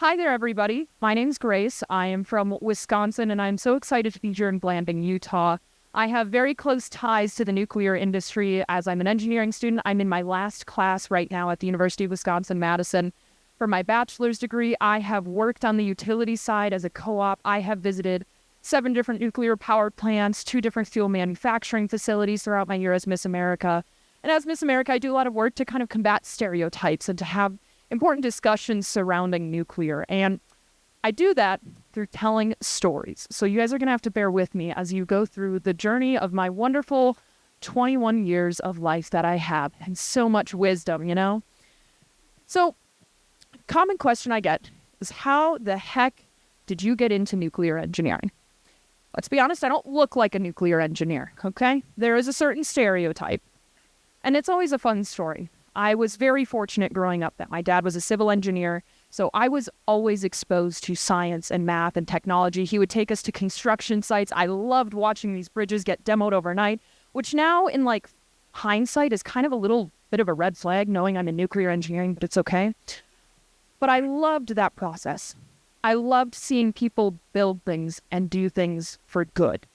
Hi there, everybody. My name's Grace. I am from Wisconsin, and I'm so excited to be here in Blanding, Utah. I have very close ties to the nuclear industry as I'm an engineering student. I'm in my last class right now at the University of Wisconsin-Madison. For my bachelor's degree, I have worked on the utility side as a co-op. I have visited 7 different nuclear power plants, 2 different fuel manufacturing facilities throughout my year as Miss America. And as Miss America, I do a lot of work to kind of combat stereotypes and to have important discussions surrounding nuclear. And I do that through telling stories. So you guys are going to have to bear with me as you go through the journey of my wonderful 21 years of life that I have, and so much wisdom, you know? So, common question I get is, how the heck did you get into nuclear engineering? Let's be honest, I don't look like a nuclear engineer, okay? There is a certain stereotype. And it's always a fun story. I was very fortunate growing up that my dad was a civil engineer, so I was always exposed to science and math and technology. He would take us to construction sites. I loved watching these bridges get demoed overnight, which now in hindsight is kind of a little bit of a red flag, knowing I'm in nuclear engineering, but it's okay. But I loved that process. I loved seeing people build things and do things for good,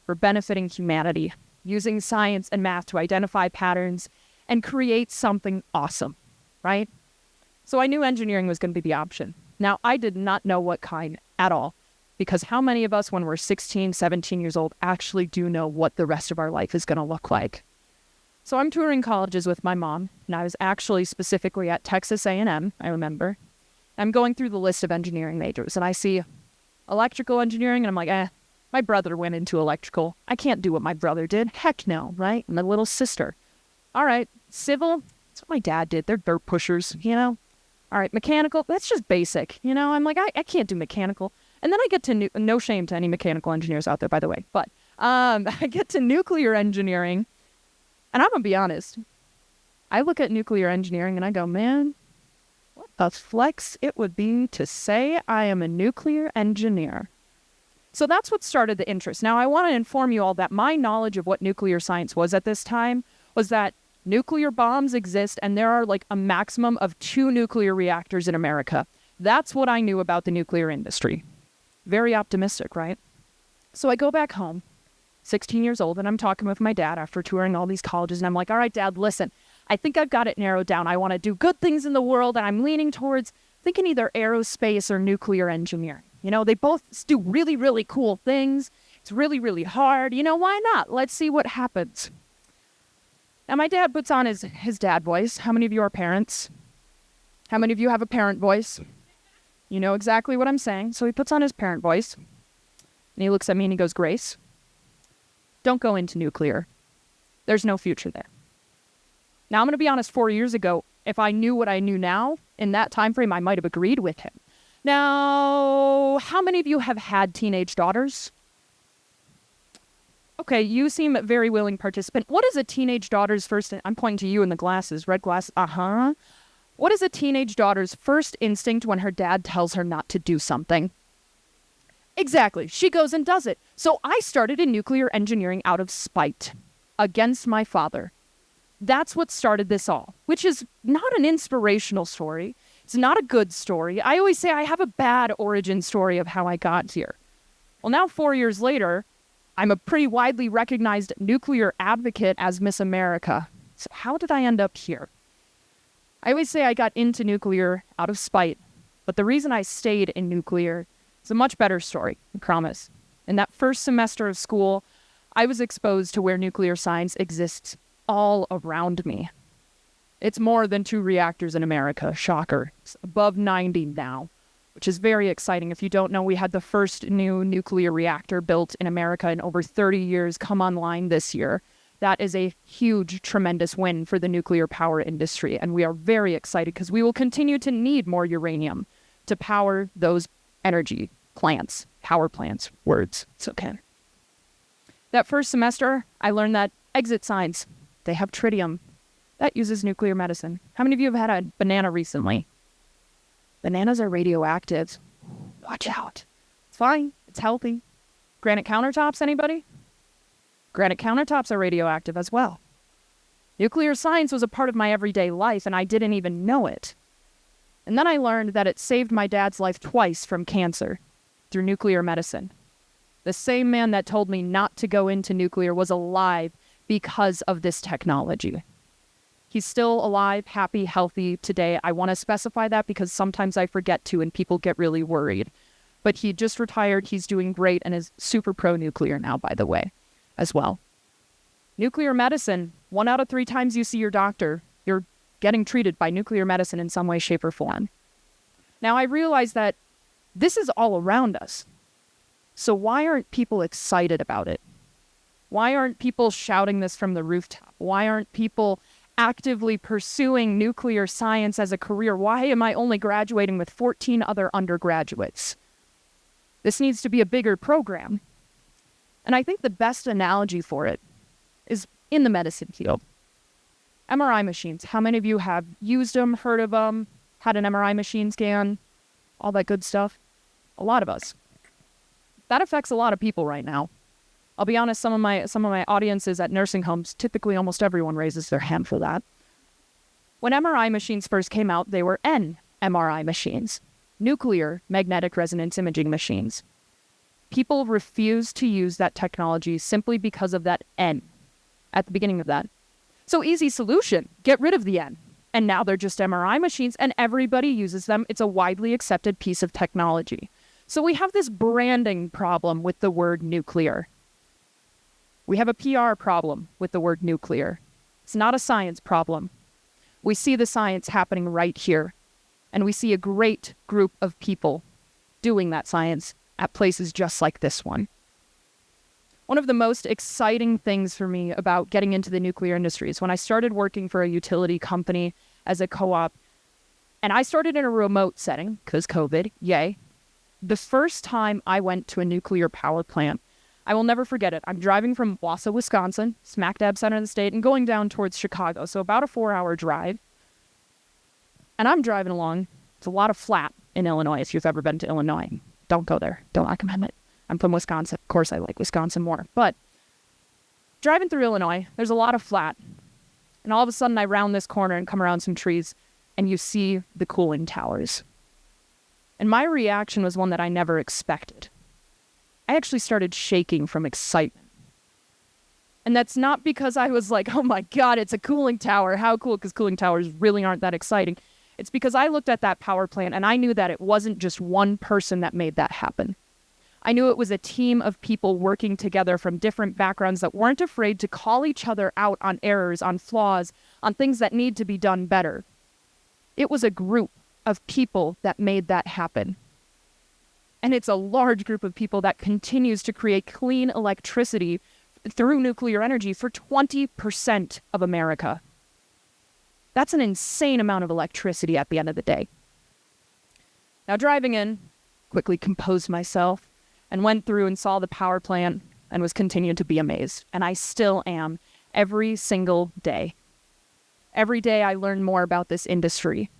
for benefiting humanity, using science and math to identify patterns and create something awesome, right? So I knew engineering was going to be the option. Now, I did not know what kind at all, because how many of us when we're 16, 17 years old actually do know what the rest of our life is going to look like? So I'm touring colleges with my mom, and I was actually specifically at Texas A&M, I remember. I'm going through the list of engineering majors, and I see electrical engineering, and I'm like, my brother went into electrical. I can't do what my brother did. Heck no, right? My little sister. All right, civil, that's what my dad did. They're dirt pushers, you know? All right, mechanical, that's just basic, you know? I'm like, I can't do mechanical. And then I get to, no shame to any mechanical engineers out there, by the way, but I get to nuclear engineering, and I'm going to be honest. I look at nuclear engineering and I go, man, what a flex it would be to say I am a nuclear engineer. So that's what started the interest. Now, I want to inform you all that my knowledge of what nuclear science was at this time was that nuclear bombs exist and there are a maximum of 2 nuclear reactors in America. That's what I knew about the nuclear industry. Very optimistic, right? So I go back home, 16 years old, and I'm talking with my dad after touring all these colleges, and I'm like, all right, Dad, listen, I think I've got it narrowed down. I want to do good things in the world, and I'm leaning towards thinking either aerospace or nuclear engineering. You know, they both do really, really cool things. It's really, really hard. You know, why not? Let's see what happens. Now, my dad puts on his dad voice. How many of you are parents? How many of you have a parent voice? You know exactly what I'm saying. So he puts on his parent voice, and he looks at me and he goes, Grace, don't go into nuclear. There's no future there. Now, I'm going to be honest, 4 years ago, if I knew what I knew now, in that time frame, I might have agreed with him. Now, how many of you have had teenage daughters? Okay, you seem a very willing participant. What is a teenage daughter's first... I'm pointing to you in the glasses, red glasses. What is a teenage daughter's first instinct when her dad tells her not to do something? Exactly. She goes and does it. So I started in nuclear engineering out of spite against my father. That's what started this all, which is not an inspirational story. It's not a good story. I always say I have a bad origin story of how I got here. Well, now 4 years later, I'm a pretty widely recognized nuclear advocate as Miss America. So how did I end up here? I always say I got into nuclear out of spite, but the reason I stayed in nuclear is a much better story, I promise. In that first semester of school, I was exposed to where nuclear science exists all around me. It's more than 2 reactors in America. Shocker. It's above 90 now, which is very exciting. If you don't know, we had the first new nuclear reactor built in America in over 30 years come online this year. That is a huge, tremendous win for the nuclear power industry, and we are very excited because we will continue to need more uranium to power those energy plants, power plants, words. It's okay. That first semester, I learned that exit signs, they have tritium. That uses nuclear medicine. How many of you have had a banana recently? Bananas are radioactive. Watch out. It's fine. It's healthy. Granite countertops, anybody? Granite countertops are radioactive as well. Nuclear science was a part of my everyday life, and I didn't even know it. And then I learned that it saved my dad's life twice from cancer through nuclear medicine. The same man that told me not to go into nuclear was alive because of this technology. He's still alive, happy, healthy today. I want to specify that because sometimes I forget to and people get really worried. But he just retired, he's doing great, and is super pro-nuclear now, by the way, as well. Nuclear medicine, 1 out of 3 times you see your doctor, you're getting treated by nuclear medicine in some way, shape, or form. Now, I realize that this is all around us. So why aren't people excited about it? Why aren't people shouting this from the rooftop? Why aren't people actively pursuing nuclear science as a career? Why am I only graduating with 14 other undergraduates? This needs to be a bigger program. And I think the best analogy for it is in the medicine field. MRI machines. How many of you have used them, heard of them, had an MRI machine scan, all that good stuff? A lot of us. That affects a lot of people right now. I'll be honest, some of my audiences at nursing homes, typically almost everyone raises their hand for that. When MRI machines first came out, they were NMRI machines, nuclear magnetic resonance imaging machines. People refused to use that technology simply because of that N at the beginning of that. So easy solution, get rid of the N. And now they're just MRI machines and everybody uses them. It's a widely accepted piece of technology. So we have this branding problem with the word nuclear. We have a PR problem with the word nuclear. It's not a science problem. We see the science happening right here. And we see a great group of people doing that science at places just like this one. One of the most exciting things for me about getting into the nuclear industry is when I started working for a utility company as a co-op, and I started in a remote setting, because COVID, yay. The first time I went to a nuclear power plant, I will never forget it. I'm driving from Wausau, Wisconsin, smack dab center of the state, and going down towards Chicago, so about a 4-hour drive. And I'm driving along. It's a lot of flat in Illinois, if you've ever been to Illinois. Don't go there. Don't recommend it. I'm from Wisconsin. Of course, I like Wisconsin more. But driving through Illinois, there's a lot of flat. And all of a sudden, I round this corner and come around some trees, and you see the cooling towers. And my reaction was one that I never expected. I actually started shaking from excitement. And that's not because I was like, oh my God, it's a cooling tower. How cool, because cooling towers really aren't that exciting. It's because I looked at that power plant and I knew that it wasn't just one person that made that happen. I knew it was a team of people working together from different backgrounds that weren't afraid to call each other out on errors, on flaws, on things that need to be done better. It was a group of people that made that happen. And it's a large group of people that continues to create clean electricity through nuclear energy for 20% of America. That's an insane amount of electricity at the end of the day. Now, driving in, quickly composed myself and went through and saw the power plant and was continued to be amazed. And I still am every single day. Every day I learn more about this industry.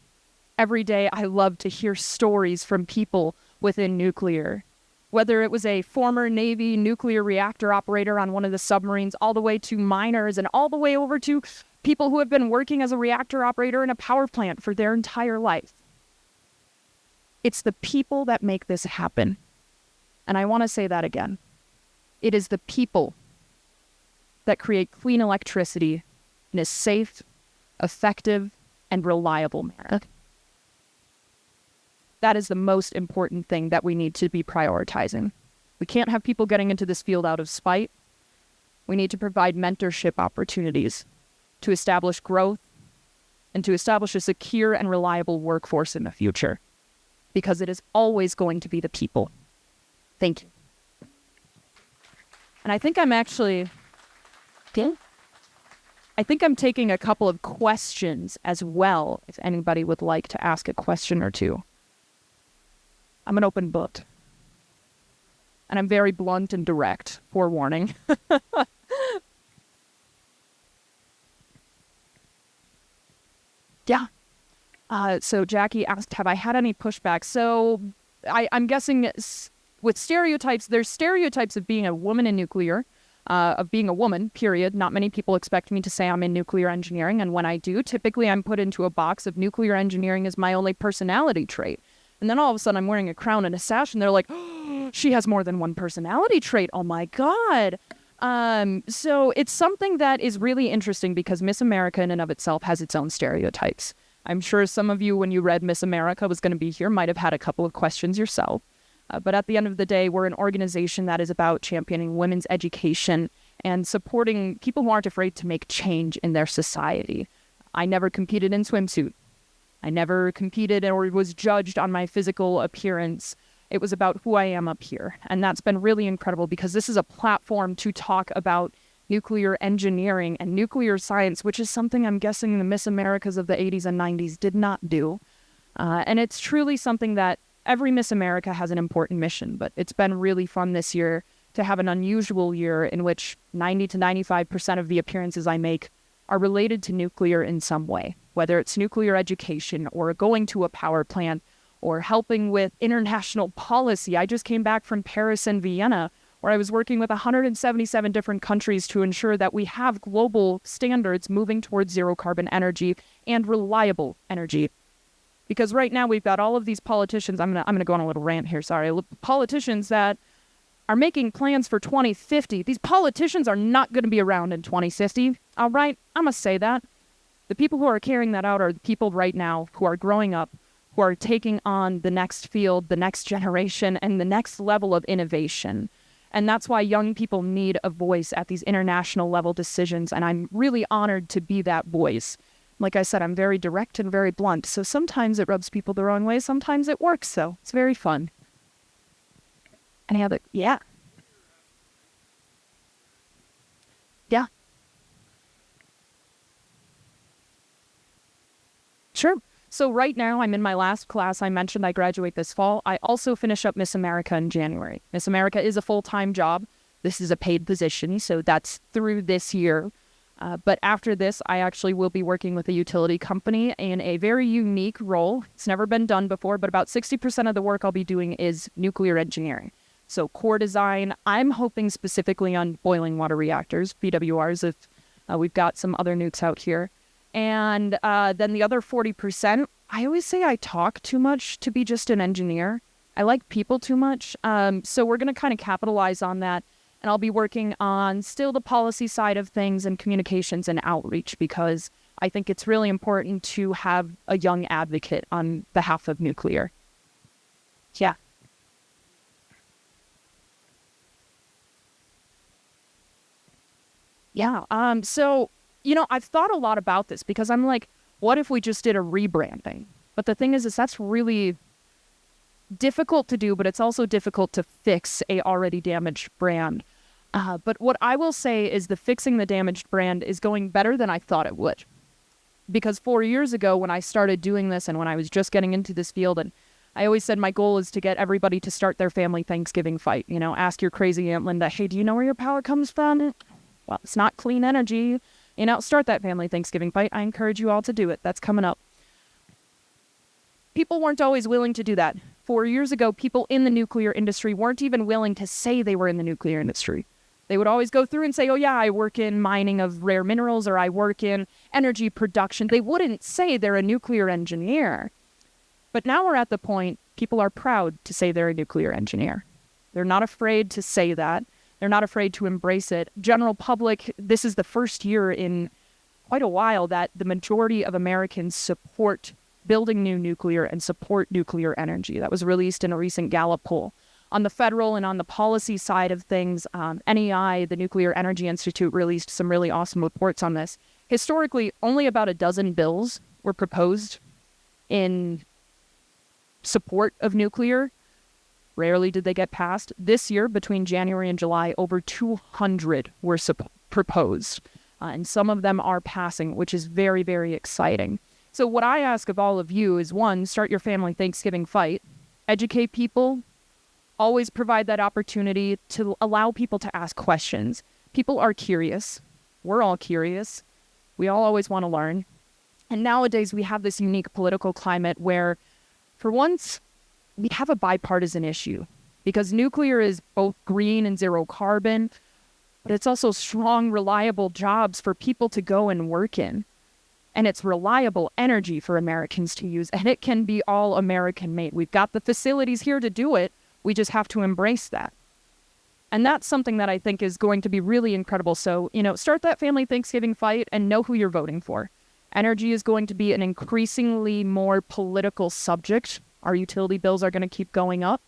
Every day I love to hear stories from people within nuclear. Whether it was a former Navy nuclear reactor operator on one of the submarines, all the way to miners and all the way over to people who have been working as a reactor operator in a power plant for their entire life. It's the people that make this happen. And I want to say that again. It is the people that create clean electricity in a safe, effective, and reliable manner. That is the most important thing that we need to be prioritizing. We can't have people getting into this field out of spite. We need to provide mentorship opportunities to establish growth and to establish a secure and reliable workforce in the future, because it is always going to be the people. Thank you. And I think I'm taking a couple of questions as well, if anybody would like to ask a question or two. I'm an open book. And I'm very blunt and direct, forewarning. Yeah. So Jackie asked, have I had any pushback? So I'm guessing with stereotypes, there's stereotypes of being a woman in nuclear. of being a woman, period. Not many people expect me to say I'm in nuclear engineering. And when I do, typically I'm put into a box of nuclear engineering as my only personality trait. And then all of a sudden I'm wearing a crown and a sash and they're like, oh, she has more than one personality trait. Oh my God. So it's something that is really interesting because Miss America in and of itself has its own stereotypes. I'm sure some of you, when you read Miss America was going to be here, might have had a couple of questions yourself. But at the end of the day, we're an organization that is about championing women's education and supporting people who aren't afraid to make change in their society. I never competed in swimsuit. I never competed or was judged on my physical appearance. It was about who I am up here. And that's been really incredible because this is a platform to talk about nuclear engineering and nuclear science, which is something I'm guessing the Miss Americas of the 80s and 90s did not do. And it's truly something that every Miss America has an important mission, but it's been really fun this year to have an unusual year in which 90 to 95% of the appearances I make are related to nuclear in some way, whether it's nuclear education or going to a power plant or helping with international policy. I just came back from Paris and Vienna, where I was working with 177 different countries to ensure that we have global standards moving towards zero carbon energy and reliable energy. Because right now we've got all of these politicians, I'm gonna go on a little rant here, sorry, politicians that are making plans for 2050. These politicians are not going to be around in 2050, all right? I'm going to say that. The people who are carrying that out are the people right now who are growing up, who are taking on the next field, the next generation, and the next level of innovation. And that's why young people need a voice at these international level decisions, and I'm really honored to be that voice. Like I said, I'm very direct and very blunt, so sometimes it rubs people the wrong way, sometimes it works, so it's very fun. Any other? Yeah. Yeah. Sure. So right now I'm in my last class. I mentioned I graduate this fall. I also finish up Miss America in January. Miss America is a full-time job. This is a paid position, so that's through this year. But after this, I actually will be working with a utility company in a very unique role. It's never been done before, but about 60% of the work I'll be doing is nuclear engineering. So core design, I'm hoping specifically on boiling water reactors, BWRs, if we've got some other nukes out here. And then the other 40%, I always say I talk too much to be just an engineer. I like people too much. So we're going to kind of capitalize on that. And I'll be working on still the policy side of things and communications and outreach because I think it's really important to have a young advocate on behalf of nuclear. Yeah. Yeah. So, I've thought a lot about this because I'm like, what if we just did a rebranding? But the thing is that's really difficult to do, but it's also difficult to fix a already damaged brand. But what I will say is the fixing the damaged brand is going better than I thought it would. Because 4 years ago when I started doing this and when I was just getting into this field, and I always said my goal is to get everybody to start their family Thanksgiving fight. Ask your crazy Aunt Linda, hey, do you know where your power comes from? Well, it's not clean energy. Start that family Thanksgiving fight. I encourage you all to do it. That's coming up. People weren't always willing to do that. 4 years ago, people in the nuclear industry weren't even willing to say they were in the nuclear industry. They would always go through and say, oh yeah, I work in mining of rare minerals or I work in energy production. They wouldn't say they're a nuclear engineer. But now we're at the point people are proud to say they're a nuclear engineer. They're not afraid to say that. They're not afraid to embrace it. General public, this is the first year in quite a while that the majority of Americans support building new nuclear and support nuclear energy. That was released in a recent Gallup poll. On the federal and on the policy side of things, NEI, the Nuclear Energy Institute, released some really awesome reports on this. Historically, only about a dozen bills were proposed in support of nuclear. Rarely did they get passed. This year, between January and July, over 200 were proposed. And some of them are passing, which is very, very exciting. So what I ask of all of you is, one, start your family Thanksgiving fight. Educate people. Always provide that opportunity to allow people to ask questions. People are curious. We're all curious. We all always want to learn. And nowadays, we have this unique political climate where, for once, we have a bipartisan issue because nuclear is both green and zero carbon, but it's also strong, reliable jobs for people to go and work in. And it's reliable energy for Americans to use, and it can be all American made. We've got the facilities here to do it. We just have to embrace that. And that's something that I think is going to be really incredible. So, start that family Thanksgiving fight and know who you're voting for. Energy is going to be an increasingly more political subject. Our utility bills are going to keep going up.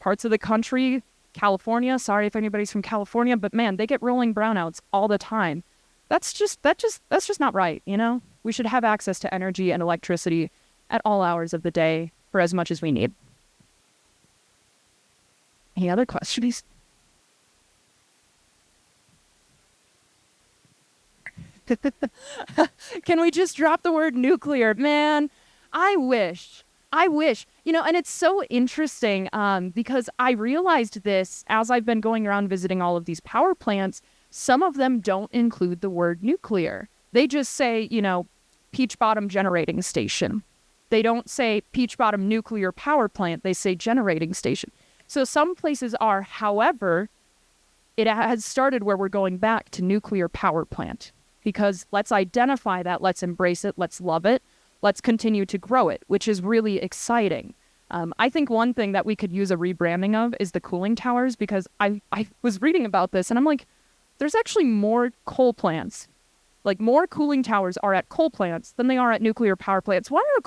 Parts of the country, California, sorry if anybody's from California, but man, they get rolling brownouts all the time. That's just not right, We should have access to energy and electricity at all hours of the day for as much as we need. Any other questions? Can we just drop the word nuclear? Man, I wish. And it's so interesting because I realized this as I've been going around visiting all of these power plants. Some of them don't include the word nuclear. They just say, Peach Bottom Generating Station. They don't say Peach Bottom Nuclear Power Plant. They say generating station. So some places are, however, it has started where we're going back to nuclear power plant because let's identify that, let's embrace it, let's love it, let's continue to grow it, which is really exciting. I think one thing that we could use a rebranding of is the cooling towers because I was reading about this and I'm like, there's actually more coal plants. Like more cooling towers are at coal plants than they are at nuclear power plants. Why are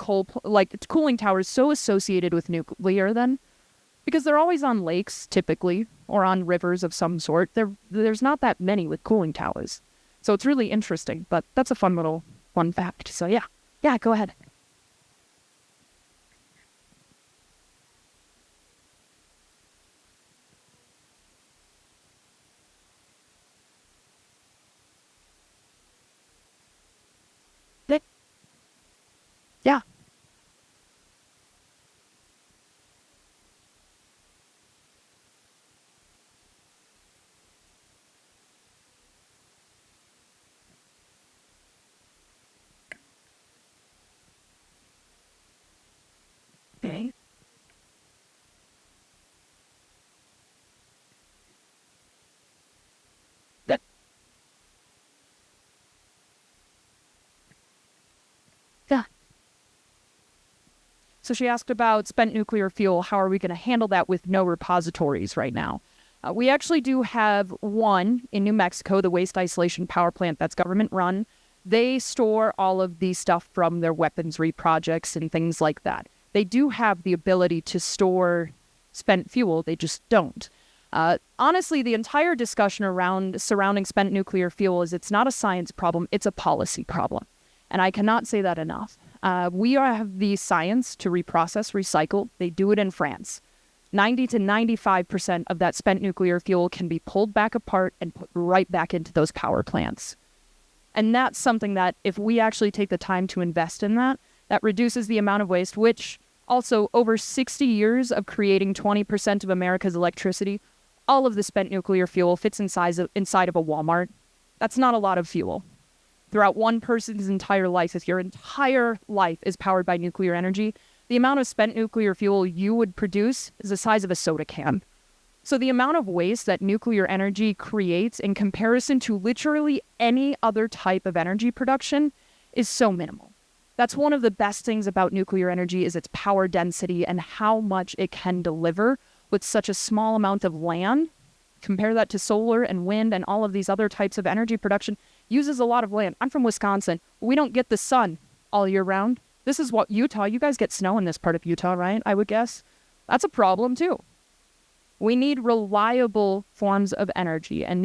cooling towers so associated with nuclear then? Because they're always on lakes, typically, or on rivers of some sort. There's not that many with cooling towers. So it's really interesting, but that's a fun fact. So yeah, go ahead. Yeah. Okay. That, yeah. So she asked about spent nuclear fuel. How are we going to handle that with no repositories right now? We actually do have one in New Mexico, the Waste Isolation Power Plant that's government run. They store all of the stuff from their weaponry projects and things like that. They do have the ability to store spent fuel. They just don't. Honestly, the entire discussion surrounding spent nuclear fuel is it's not a science problem. It's a policy problem. And I cannot say that enough. We have the science to reprocess, recycle. They do it in France. 90 to 95% of that spent nuclear fuel can be pulled back apart and put right back into those power plants. And that's something that if we actually take the time to invest in that, that reduces the amount of waste, which also over 60 years of creating 20% of America's electricity, all of the spent nuclear fuel fits inside of a Walmart. That's not a lot of fuel. Throughout one person's entire life, if your entire life is powered by nuclear energy, the amount of spent nuclear fuel you would produce is the size of a soda can. So the amount of waste that nuclear energy creates in comparison to literally any other type of energy production is so minimal. That's one of the best things about nuclear energy is its power density and how much it can deliver with such a small amount of land. Compare that to solar and wind and all of these other types of energy production uses a lot of land. I'm from Wisconsin. We don't get the sun all year round. This is what Utah, you guys get snow in this part of Utah, right? I would guess. That's a problem too. We need reliable forms of energy, and